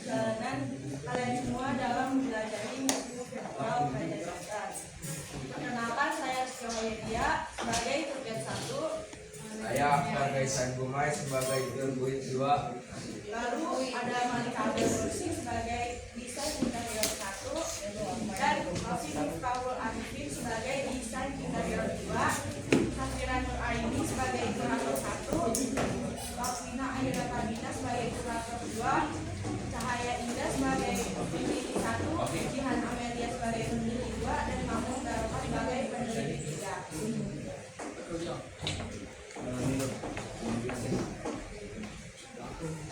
perjalanan kalian semua dalam mempelajari ilmu virtual Kerajaan Banten. Perkenalkan, saya Rizky Wahyudia sebagai Turget 1. Saya sebagai Sanggumai sebagai Turguit 2. Lalu ada Malika Abdul sebagai Desain Interior 1 dan Rofi Miftahul Arifin sebagai Desain Interior 2, Safira Nur Aini sebagai Kurator 1, Wafina Aira Tabina sebagai Kurator 2, Cahaya Indah sebagai peneliti 1, Jihan Amelia sebagai peneliti 2, dan Mamun Daroka sebagai peneliti 3.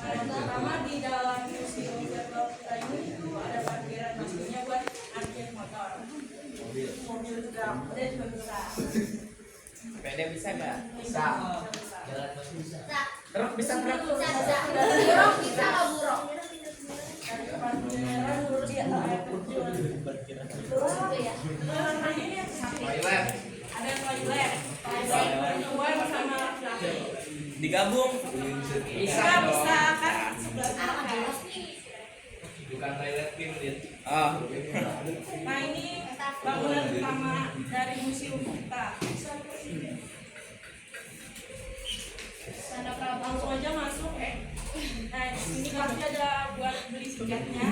Yang pertama di dalam museum virtual kita ini itu ada parkiran masuknya buat parkir motor, mobil juga, dan juga bisa. Sepeda bisa nggak? Bisa. Jalan bus bisa. Truk bisa truk. Burung bisa nggak burung? Dari parkiran lurus di air terjun. Lurus itu ya. Ini Toilet ada toilet perempuan sama laki-laki. digabung. Bisa kan sebelah kanan. Bukan toilet bimbit. Nah ini bangunan utama dari museum kita. Langsung aja masuk Nah ini pasti ada buat beli tiketnya.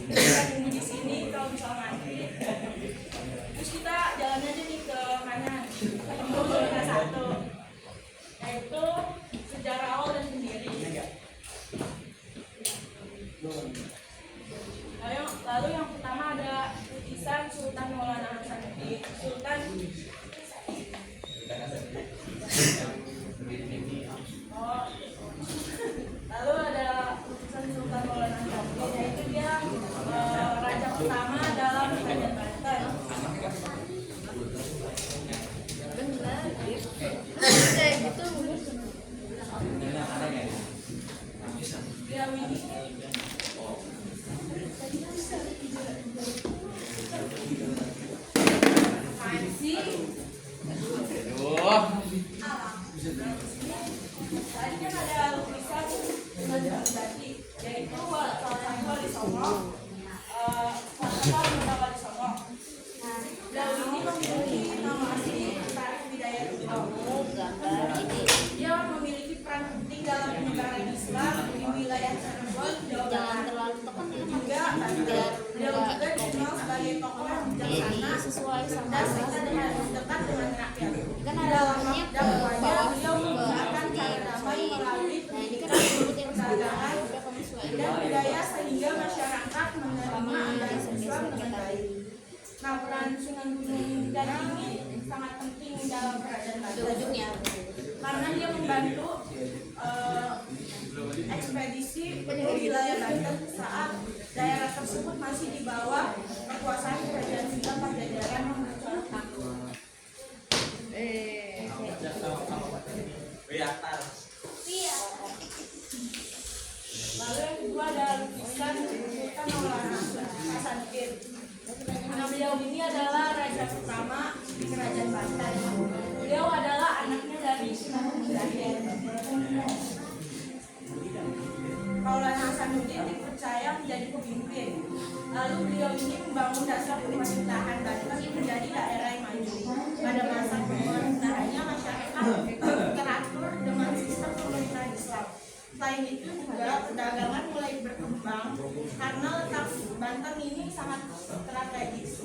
Kita tunggu di sini kalau misalnya mati. Terus kita jalan aja nih ke kanan. Untuk zona 1, yaitu sejarah awal dan pendiri. Lalu yang pertama ada lukisan Sultan Maulana Hasanuddin. Lalu ada lukisan Sultan Maulana Hasanuddin, yaitu dia raja pertama dalam Kerajaan Banten. Dia ini tadi kan ada lukisan Jati, yaitu salah satu Wali Songo, Wali Songo. Beliau ini memiliki nama asli Tarik Bidayat Dia memiliki peran penting dalam penyebaran Islam di wilayah Cirebon, Jawa Barat. Beliau juga dikenal sebagai tokoh yang bijaksana dan serta dengan dekat dengan rakyat. Dalam dakwahnya beliau menggunakan cara damai melalui pendidikan, perdagangan, dan budaya sehingga masyarakat menerima ajaran Islam dengan baik. Nah, peran Sunan Gunung Jati ini sangat penting dalam kerajaan Banten karena dia membantu ekspedisi ke wilayah Banten saat daerah tersebut masih di bawah kekuasaan kerajaan Sunda Pajajaran Mangkunegaran. Lalu yang kedua ada lukisan Sultan Maulana Hasanuddin. Nah, beliau ini adalah raja pertama di Kerajaan Banten. Beliau adalah anaknya dari Sunan Gunung Jati. Maulana Hasanuddin dipercaya menjadi pemimpin. Lalu beliau ini membangun dasar pemerintahan Banten menjadi daerah yang maju. Pada masa pemerintahannya masyarakat teratur dengan sistem pemerintahan Islam. Selain itu juga perdagangan mulai berkembang karena letak Banten ini sangat strategis.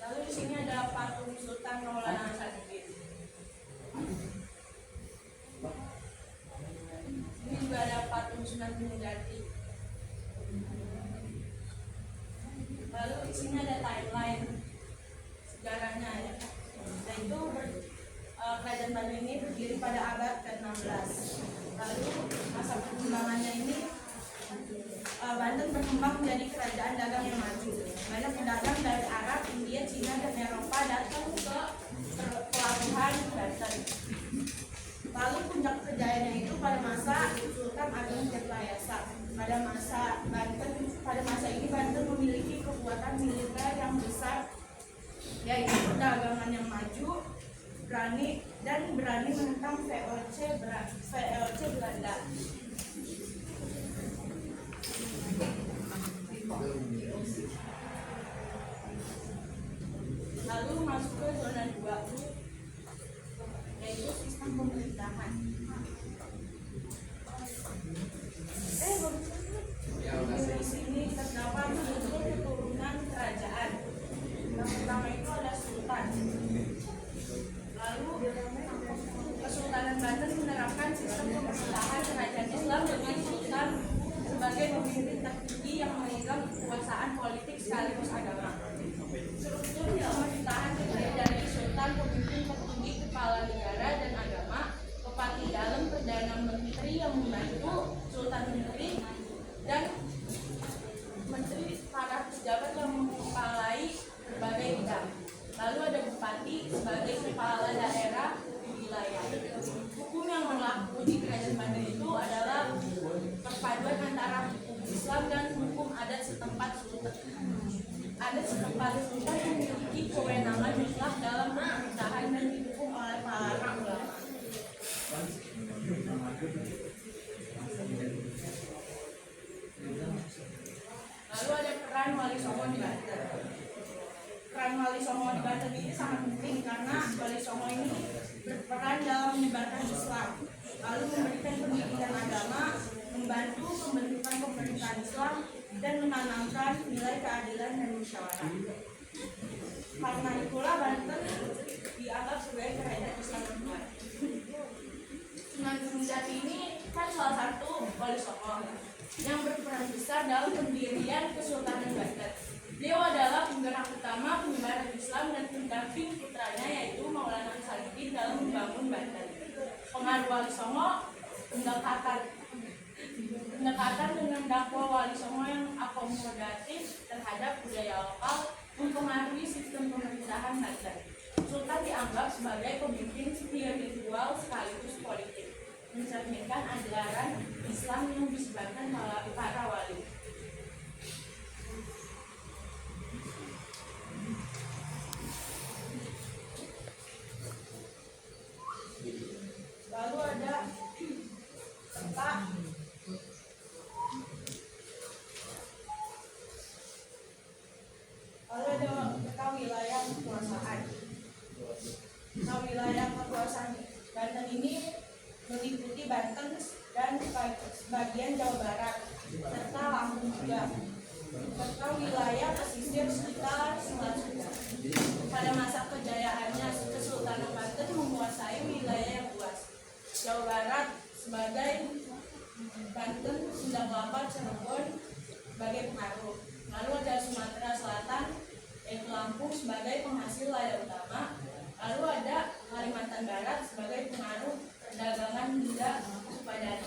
Lalu di sini ada patung Sultan Maulana Hasanuddin. Ini juga ada patung Sunan Gunung Jati. Lalu di sini ada timeline sejarahnya ya. Yaitu Kerajaan Banten ini berdiri pada abad ke-16. Lalu masa perkembangannya ini Banten berkembang menjadi kerajaan dagang yang maju. Banyak pedagang dari Arab, India, Cina, dan Eropa datang ke pelabuhan Banten. Lalu puncak kejayaannya itu pada masa Sultan Agung Tirtayasa. Pada masa ini Banten memiliki kekuatan militer yang besar yaitu perdagangan yang maju, berani menentang VOC Belanda. Lalu masuk ke zona 2, yaitu sistem pemerintahan. Di sini terdapat unsur keturunan kerajaan. Yang pertama itu ada sultan. Lalu Kesultanan Banten menerapkan sistem pemerintahan kerajaan Islam dengan sultan sebagai pemimpin tertinggi yang memegang kekuasaan politik sekaligus agama. Struktur pemerintahan terdiri dari sultan, pemimpin tertinggi, kepala negara dan agama, bupati dalam, perdana menteri yang membantu sultan menteri, dan menteri para pejabat yang mengepalai berbagai bidang. Lalu ada bupati sebagai kepala daerah di wilayah. Hukum yang berlaku di kerajaan Banten itu adalah perpaduan antara hukum Islam dan hukum adat setempat sultan. Adat setempat sultan memiliki kewenangan mutlak dalam pemerintahan dan didukung oleh para ulama. Lalu ada peran Wali Songo di Banten. Peran Wali Songo di Banten ini sangat penting karena Wali Songo ini berperan dalam menyebarkan Islam, lalu memberikan pendidikan agama, membantu pembentukan pemerintahan Islam, dan menanamkan nilai keadilan dan musyawarah. Karena itulah Banten dianggap sebagai kerajaan Islam terkuat. Sunan Gunung Jati ini kan salah satu Wali Songo yang berperan besar dalam pendirian Kesultanan Banten. Beliau adalah penggerak utama penyebaran Islam dan pendamping putranya yaitu Maulana Hasanuddin dalam membangun Banten. Pengaruh Wali Songo, pendekatan dengan dakwah Wali Songo yang akomodatif terhadap budaya lokal mempengaruhi sistem pemerintahan Banten. Sultan dianggap sebagai pemimpin spiritual sekaligus politik, mencerminkan ajaran Islam yang disebarkan melalui para wali. Lalu ada peta. Lalu ada peta wilayah kekuasaan. Nah, wilayah kekuasaan Banten ini meliputi Banten dan sebagian Jawa Barat serta Lampung juga, serta wilayah pesisir sekitar Selat Sunda. Pada masa kejayaannya, Kesultanan Banten menguasai wilayah yang luas. Jawa Barat sebagai Banten, Sunda Kelapa, Cirebon sebagai pengaruh. Lalu ada Sumatera Selatan, yaitu Lampung sebagai penghasil lada utama. Lalu ada Kalimantan Barat sebagai pengaruh perdagangan hingga Padang.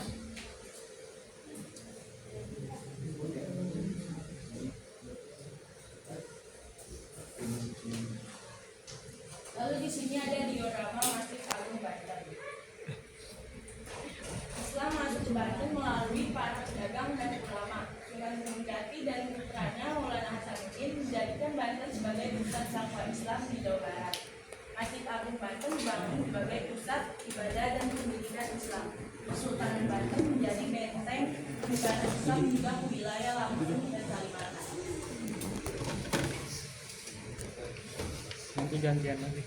Lalu di sini ada diorama Masjid Agung Banten. Islam masuk ke Banten melalui para pedagang dan ulama. Sunan Gunung Jati dan putranya Maulana Hasanuddin menjadikan Banten sebagai pusat dakwah Islam di Jawa Barat. Masjid Agung Banten dibangun sebagai pusat ibadah dan pendidikan Islam. Kesultanan Banten menjadi benteng penyebaran Islam hingga ke wilayah Lampung dan Kalimantan. Nanti gantian lagi.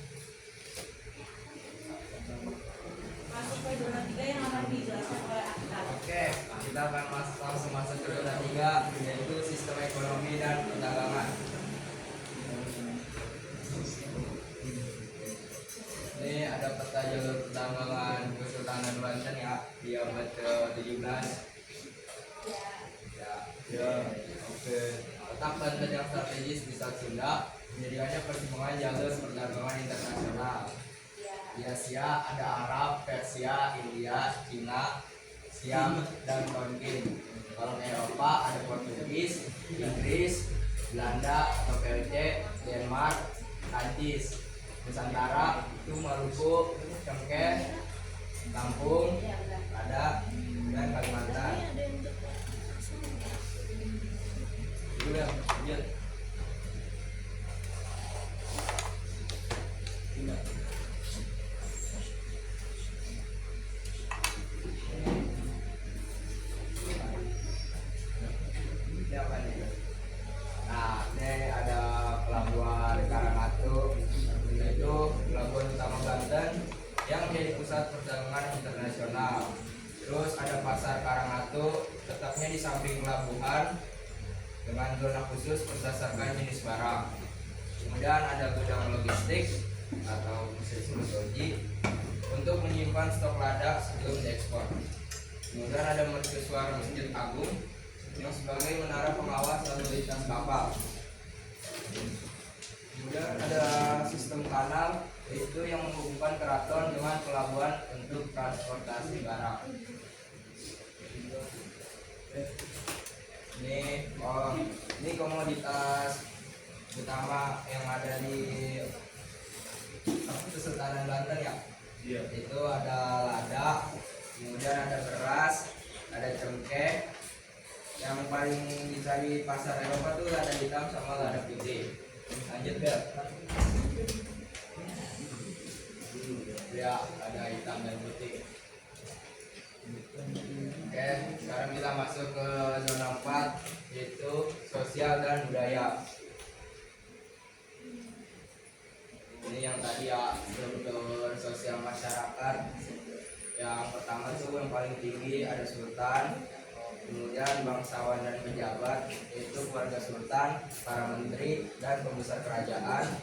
Masuk ke zona 3 yang akan dijelaskan oleh Akta. Oke, kita akan langsung masuk ke zona 3, yaitu sistem ekonomi dan perdagangan. Ini ada peta jalur perdagangan Kesultanan Banten ya, di abad ke-17. Ya, oke. Letak Banten yang strategis di Selat Sunda menjadikannya persimpangan jalur perdagangan internasional. Di Asia ada Arab, Persia, India, Cina, Siam, dan Tonkin. Kalau Eropa ada Portugis, Inggris, Belanda atau PRC, Denmark, Prancis. Nusantara itu Maluku, Cengkeh, Lampung, ada dan Kalimantan. Itu ya, lanjut. samping pelabuhan dengan zona khusus berdasarkan jenis barang. Kemudian ada gudang logistik atau sistem logi untuk menyimpan stok lada sebelum diekspor. Kemudian ada mercusuar Masjid Agung yang sebagai menara pengawas lalu lintas kapal. Kemudian ada sistem kanal, yaitu yang menghubungkan keraton dengan pelabuhan untuk transportasi barang. Ini komoditas utama yang ada di Kesultanan Banten ya. Iya. Itu ada lada, kemudian ada beras, ada cengkeh. Yang paling bisa di pasar Eropa tuh lada hitam sama lada putih. Lanjut Bel. Ya, ada hitam dan putih. Oke, sekarang kita masuk ke zona 4, yaitu sosial dan budaya. Ini yang tadi ya, struktur sosial masyarakat. Yang pertama tuh yang paling tinggi ada sultan, kemudian bangsawan dan pejabat, yaitu keluarga sultan, para menteri dan pembesar kerajaan.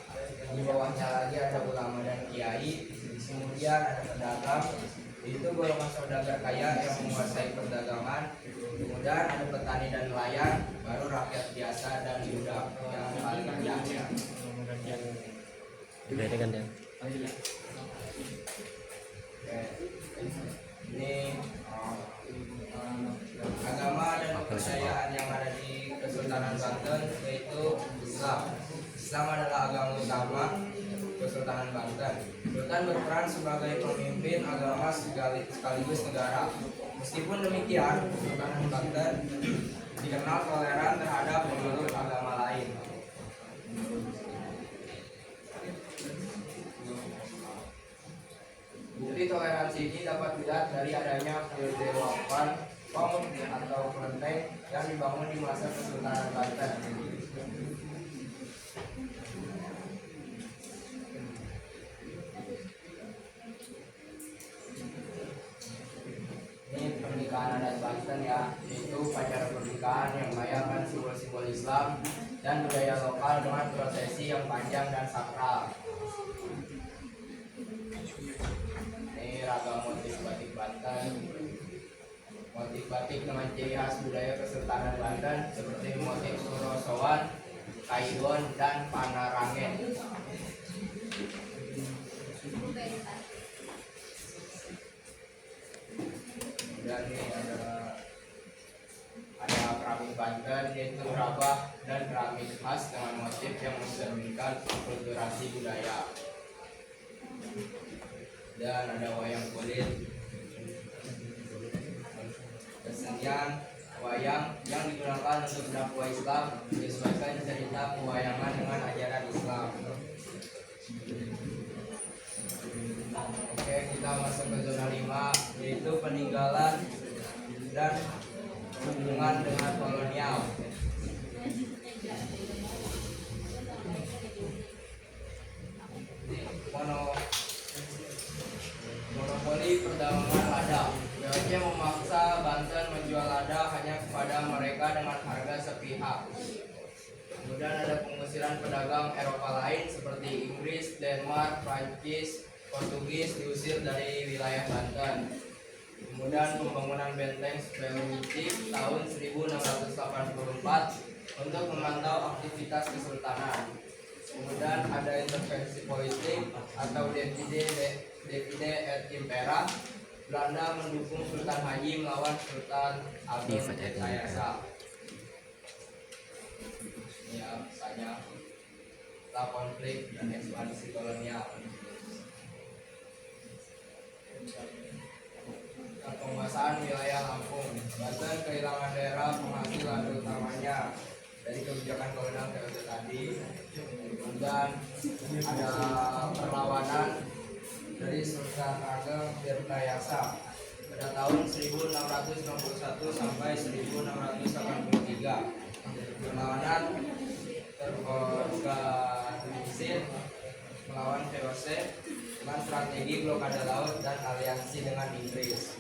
Di bawahnya lagi ada ulama dan kiai. Kemudian ada pedagang, itu golongan saudagar kaya yang menguasai perdagangan. Kemudian ada petani dan nelayan, baru rakyat biasa dan budak yang paling rendah. Udah ini kan ya. Oke. Ini agama dan kepercayaan yang ada di Kesultanan Banten, yaitu Islam. Islam adalah agama utama Kesultanan Banten. Sultan berperan sebagai pemimpin agama sekaligus negara. Meskipun demikian, Kesultanan Banten dikenal toleran terhadap pemeluk agama lain. Bukti toleransi ini dapat dilihat dari adanya Fildewapan atau kelenteng yang dibangun di masa Kesultanan Banten. Ini pernikahan adat Banten ya, yaitu upacara pernikahan yang merayakan simbol-simbol Islam dan budaya lokal dengan prosesi yang panjang dan sakral. Ini ragam motif batik Banten. Motif batik dengan ciri khas budaya Kesultanan Banten seperti motif surosowan, kaigon, dan panarangen. Dan ini ada keramik Banten, yaitu rabah dan keramik khas dengan motif yang mencerminkan akulturasi budaya. Dan ada wayang kulit, kesenian wayang yang digunakan untuk dakwah Islam, menyesuaikan cerita pewayangan dengan ajaran Islam. Oke, kita masuk ke zona 5, yaitu peninggalan dan hubungan dengan kolonial. Monopoli perdagangan lada. BOC memaksa Banten menjual lada hanya kepada mereka dengan harga sepihak. Kemudian ada pengusiran pedagang Eropa lain seperti Inggris, Denmark, Prancis, Portugis diusir dari wilayah Banten. Kemudian pembangunan benteng Spelunci tahun 1684 untuk memantau aktivitas kesultanan. Kemudian ada intervensi politik atau divide et impera. Belanda mendukung Sultan Haji melawan Sultan Agung Tayasa. Ya, misalnya setelah konflik dan ekspansi kolonial. Penguasaan wilayah Lampung. Banten kehilangan daerah penghasilan utamanya dari kebijakan kolonial periode tadi. Kemudian ada perlawanan dari Sultan Ageng Tirtayasa pada tahun 1661 sampai 1683. Perlawanan terorganisir melawan VOC dengan strategi blokade laut dan aliansi dengan Inggris.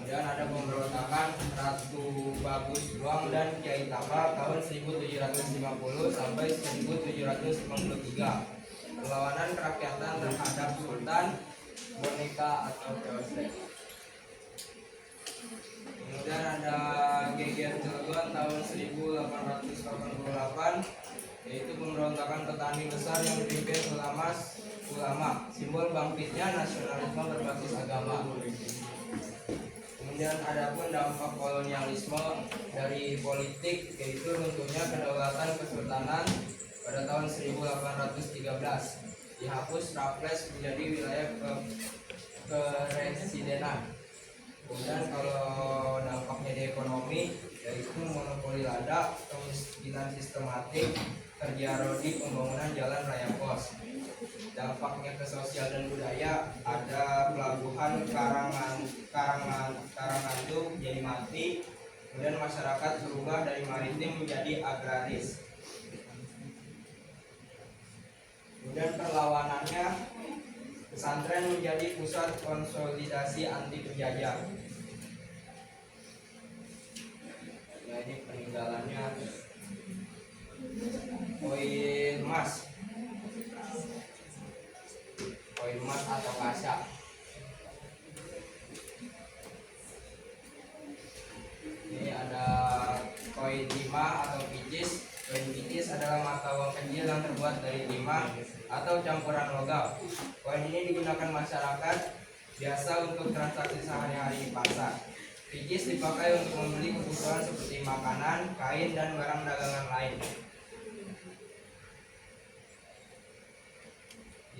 Kemudian ada pemberontakan Ratu Bagus Luang dan Kiai Tapa tahun 1750 sampai 1753. Perlawanan kerakyatan terhadap Sultan Boneka atau VOC. Kemudian ada Geger Cilegon tahun 1888, yaitu pemberontakan petani besar yang dipimpin ulama. Simbol bangkitnya nasionalisme berbasis agama. Kemudian ada pun dampak kolonialisme dari politik, yaitu runtuhnya kedaulatan kesultanan pada tahun 1813. Dihapus Raffles menjadi wilayah keresidenan. Kemudian kalau dampaknya di ekonomi, yaitu monopoli lada, kemiskinan sistematik, kerja rodi, pembangunan jalan raya pos. Dampaknya ke sosial dan budaya, ada pelabuhan Karangantung jadi mati. Kemudian masyarakat berubah dari maritim menjadi agraris. Kemudian perlawanannya, pesantren menjadi pusat konsolidasi anti penjajah. Nah, ini peninggalannya koin emas atau kaca. Ini ada koin timah atau picis. Koin picis adalah mata uang kecil yang terbuat dari timah atau campuran logam. Koin ini digunakan masyarakat biasa untuk transaksi sehari-hari di pasar. Picis dipakai untuk membeli kebutuhan seperti makanan, kain, dan barang dagangan lain.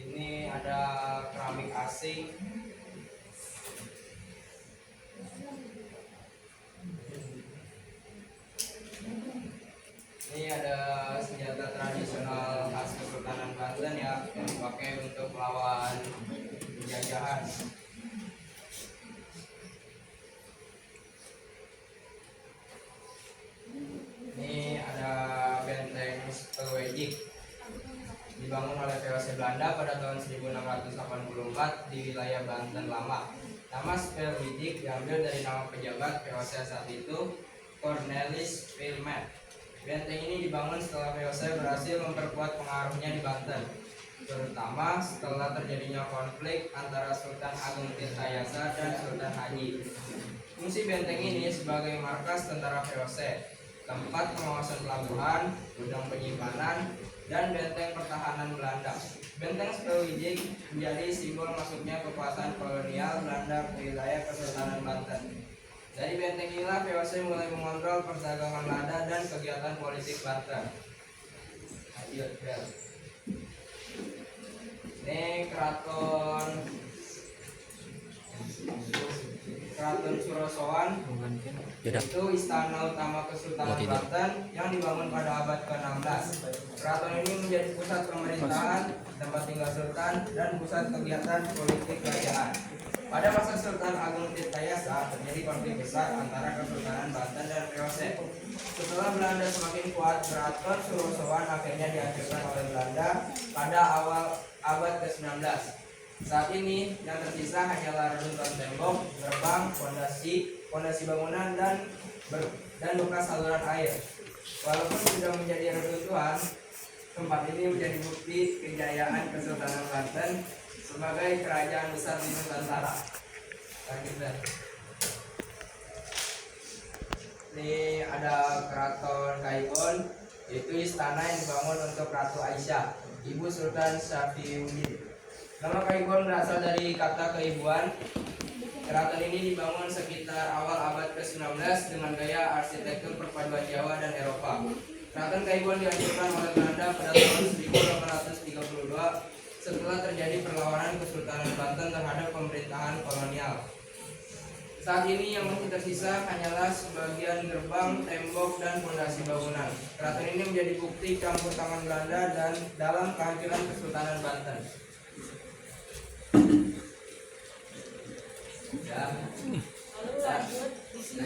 Ini ada keramik asing. Ini ada senjata tradisional khas Kesultanan Banten ya, yang dipakai untuk melawan penjajahan. Ini ada benteng Spelwejik, dibangun oleh VOC Belanda pada tahun 1684 di wilayah Banten Lama. Nama Spelwejik diambil dari nama pejabat VOC saat itu, Cornelis Wilmot. Benteng ini dibangun setelah VOC berhasil memperkuat pengaruhnya di Banten, terutama setelah terjadinya konflik antara Sultan Agung Tirtayasa dan Sultan Haji. Fungsi benteng ini sebagai markas tentara VOC, tempat pengawasan pelabuhan, gudang penyimpanan, dan benteng pertahanan Belanda. Benteng Spelwijck menjadi simbol masuknya kekuasaan kolonial Belanda ke wilayah Kesultanan Banten. Dari benteng inilah VOC mulai mengontrol perdagangan lada dan kegiatan politik Banten. Ini keraton Surosoan, itu istana utama Kesultanan Banten yang dibangun pada abad ke-16. Keraton ini menjadi pusat pemerintahan, tempat tinggal sultan, dan pusat kegiatan politik kerajaan. Pada masa Sultan Agung Tirtayasa terjadi konflik besar antara Kesultanan Banten dan VOC. Setelah Belanda semakin kuat, keraton Surosoan akhirnya dihancurkan oleh Belanda pada awal abad ke-19. Saat ini yang tersisa hanyalah reruntuhan tembok, gerbang, fondasi bangunan, dan bekas saluran air. Walaupun sudah menjadi reruntuhan, tempat ini menjadi bukti kejayaan Kesultanan Banten sebagai kerajaan besar di Nusantara. Lanjutkan. Ini ada keraton Kaigon, yaitu istana yang dibangun untuk Ratu Aisyah, ibu Sultan Syafiuddin. Nama Kaigon berasal dari kata keibuan. Keraton ini dibangun sekitar awal abad ke-19 dengan gaya arsitektur perpaduan Jawa dan Eropa. Keraton Kaigon dihancurkan oleh Belanda pada tahun 1832 setelah terjadi perlawanan Kesultanan Banten terhadap pemerintahan kolonial. Saat ini yang masih tersisa hanyalah sebagian gerbang, tembok, dan fondasi bangunan. Keraton ini menjadi bukti campur tangan Belanda dan dalam kehancuran Kesultanan Banten. Lalu lanjut di sini.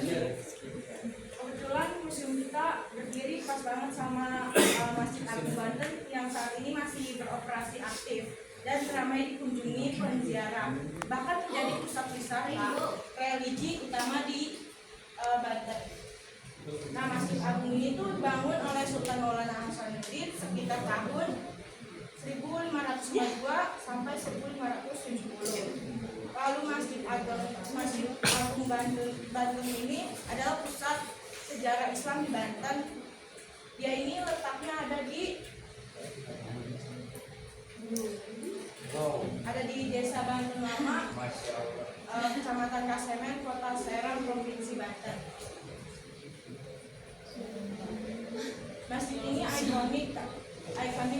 Kebetulan museum kita berdiri pas banget sama Masjid Agung Banten yang saat ini masih beroperasi aktif dan ramai dikunjungi penziarah. Bahkan menjadi pusat wisata religius religi utama di Banten. Nah, Masjid Agung ini tuh dibangun oleh Sultan Maulana Hasanuddin sekitar tahun 1502 sampai 1570. Lalu Masjid Agung Banten ini adalah pusat sejarah Islam di Banten. Dia ini letaknya ada di Desa Banten Lama, Masya Allah. Kecamatan Kasemen, Kota Serang, Provinsi Banten. Masjid ini ikonik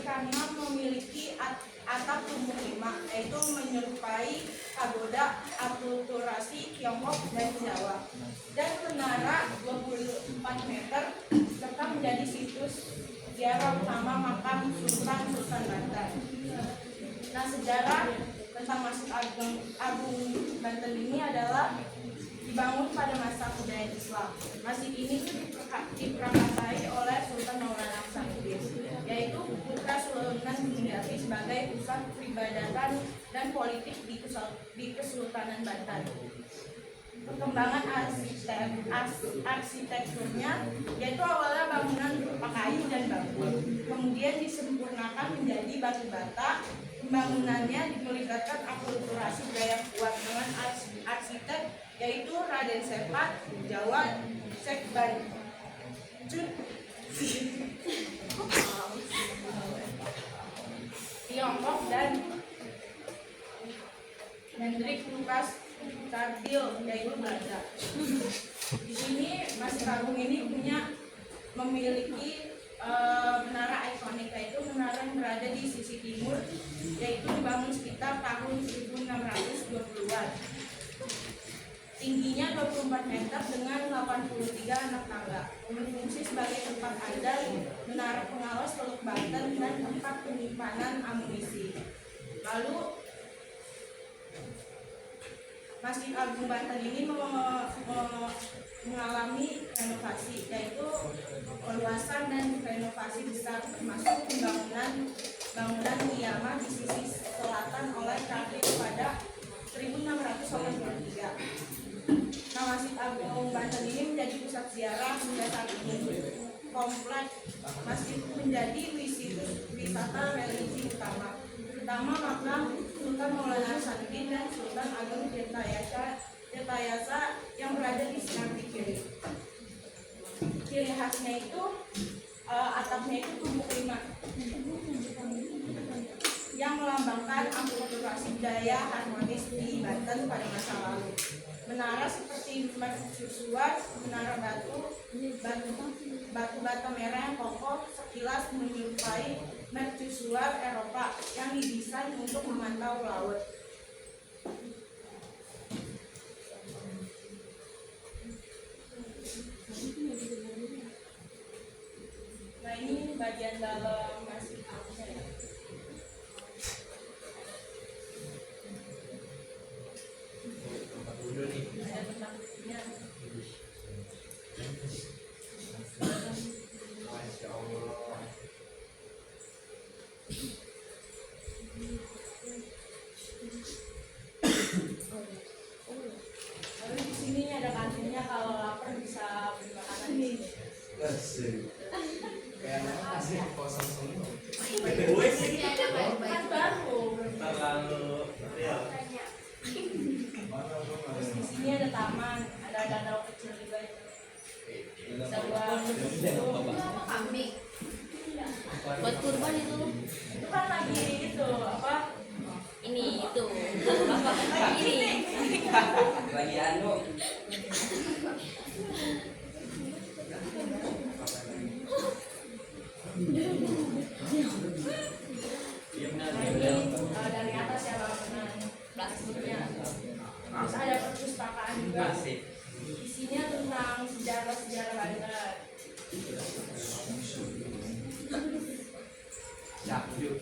karena memiliki atap tumbuh 5, yaitu menyerupai pagoda akulturasi Tiongkok dan Jawa, dan menara 24 meter, serta menjadi situs ziarah utama makam Sultan Banten. Nah, sejarah tentang Masjid Agung Banten ini adalah dibangun pada masa kejayaan Islam. Masjid ini diprakarsai oleh Sultan Maulana Hasanuddin, yaitu putra Sultan Bumiati, sebagai pusat peribadatan dan politik di Kesultanan Banten. Perkembangan arsitekturnya yaitu awalnya bangunan berupa kayu dan bambu, kemudian disempurnakan menjadi batu bata. Pembangunannya melibatkan akulturasi budaya kuat dengan arsitek yaitu Raden Sepat, Jawa, Syekh Banjud, Tiongkok, dan Hendrik Lucas Tardil yaitu Belanda. Di sini Masjid Agung ini memiliki menara ikonik, yaitu menara yang berada di sisi timur, yaitu dibangun sekitar tahun 1620-an. Tingginya 24 meter dengan 83 anak tangga. Berfungsi sebagai tempat andal, menara pengawas Teluk Banten, dan tempat penyimpanan amunisi. Lalu Masjid Agung Banten ini mengalami renovasi, yaitu perluasan dan renovasi besar, termasuk bangunan Niyama di sisi selatan oleh terakhir pada 1683. Nah, Masjid Agung Banten ini menjadi pusat ziarah hingga saat ini. Kompleks masjid menjadi wisata religi utama, terutama makam Sultan Maulana Hasanuddin dan Sultan Agung Tirtayasa yang berada di samping kiri. Ciri khasnya itu atapnya itu tumbuh 5 yang melambangkan akulturasi budaya harmonis di Banten pada masa lalu. Menara seperti mercusuar, menara batu bata merah yang kokoh sekilas menyerupai mercusuar Eropa yang didesain untuk memantau laut. Nah, ini bagian dalam Masjid Agung. Ada tempat duduknya. Masya Allah. Lalu di sini ada kantinnya, kalau lapar bisa beli makanan di sini. Kayak mana sih kosong semua? Kan baru. Terlalu real. Terus di sini ada taman, ada danau kecil juga. Bisa buat kambing buat kurban itu itu kan lagi itu apa? ini itu Lagi ini. Lagi anu. Dari atas ya bangunan plastiknya. Terus ada perpustakaan juga. Masih. Isinya tentang sejarah Banten. Yuk.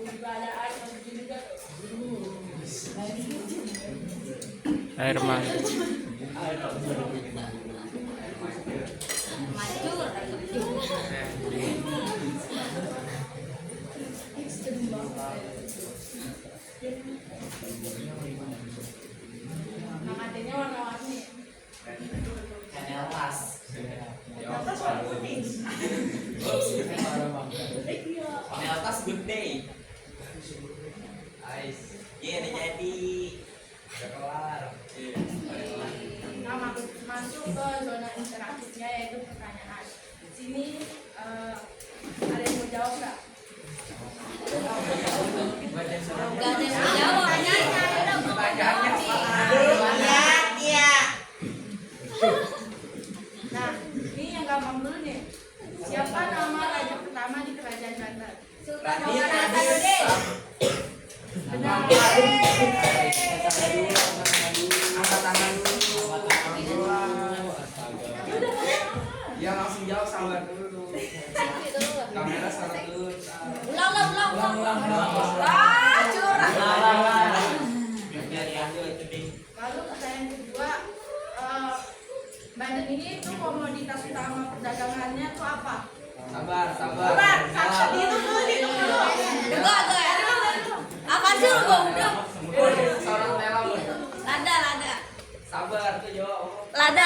Juga ada air terjun juga. Air mancur. mancur Nama adanya warna-warni. Chanel Tas. Atas warna putih. Chanel Tas good day. Ais. Iya udah jadi. Udah kelar. Nah, masuk ke zona interaktifnya yaitu pertanyaan. Di sini ada yang mau jawab nggak? Gak ada yang jawab. Nah, ini yang gampang dulu nih. Siapa nama raja pertama di kerajaan Banten? Sultan Hasanuddin. Benar. Angkat tangan dulu. Ya langsung jawab, sabar dulu. Kamera sabar dulu. Ulang. Ah, curang. Biar diambil itu ding. Lalu pertanyaan kedua, Banten ini tuh komoditas utama perdagangannya tuh apa? Sabar. Sabar, hitung dulu. Enggak. Apa sih lu gua udah? Seorang Nela. Lada. Sabar tuh jawab. Lada.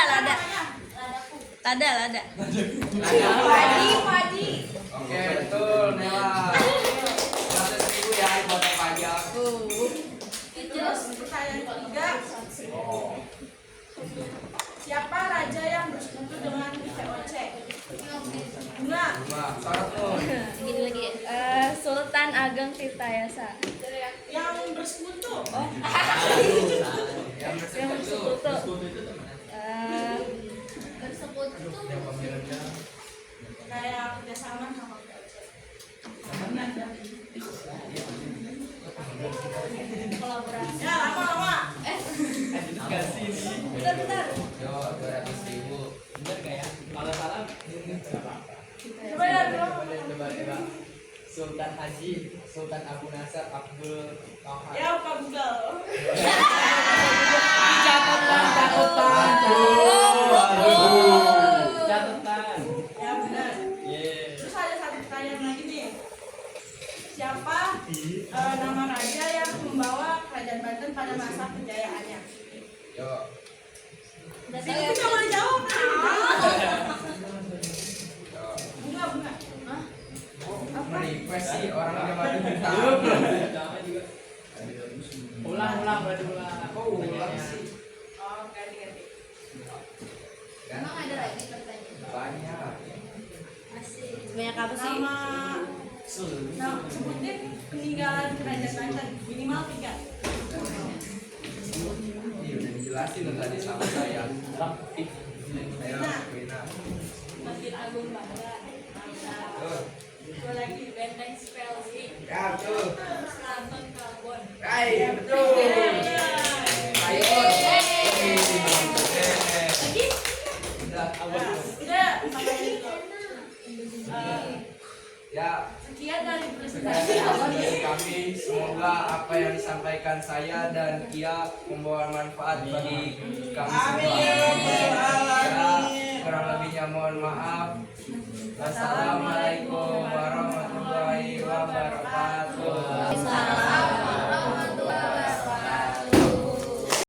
Padi. Oke, betul Nela. 100.000 ya buat pajak. Terus pertanyaan ketiga, siapa raja yang bersekutu dengan VOC? Bunga. Syarat tuh. Gini lagi. Sultan Ageng Tirtayasa. Yang bersekutu. Yang Yang bersekutu. bersekutu. Bersekutu. Yang pemilihannya. Kayak kerjasama sama VOC. Kolaborasi. Ya, lama. Bentar. Yo, 200.000. Bener gak ya? Kalau salah Coba ya, Coba. Sultan Haji, Sultan Abu Nasar, Abdul Qahar. Ya, Pak Google. catatan. Ya, benar. Iya. Terus ada satu pertanyaan lagi nih. Siapa nama raja yang membawa kerajaan Banten pada masa penjayaannya? Yo. Udah Sini tahu ya? kita boleh jawab. Yo. Bunga. Hah? Request sih orang yang maju kita. Ulang berarti ulang. Kok ulang sih? Oh, ganti. Kan Emang ada lagi pertanyaan? banyak. Asik. Banyak apa sih? Nah, sebutin peninggalan kerajaan Banten minimal 3. Ini udah dijelasin tuh tadi sama saya. Ayo, Wina. Masjid Agung Bangga. Mantap. Tuh. Gue lagi Benteng Spelsi. Ya, tuh. Keraton Kalbon. Hai, betul. Ayo. Udah, Udah, makanya itu. ya. Sekian dari Sekian presentasi dari kami, semoga apa yang disampaikan saya dan Kia membawa manfaat bagi kami semua. Ya, kurang lebihnya mohon maaf. Wassalamualaikum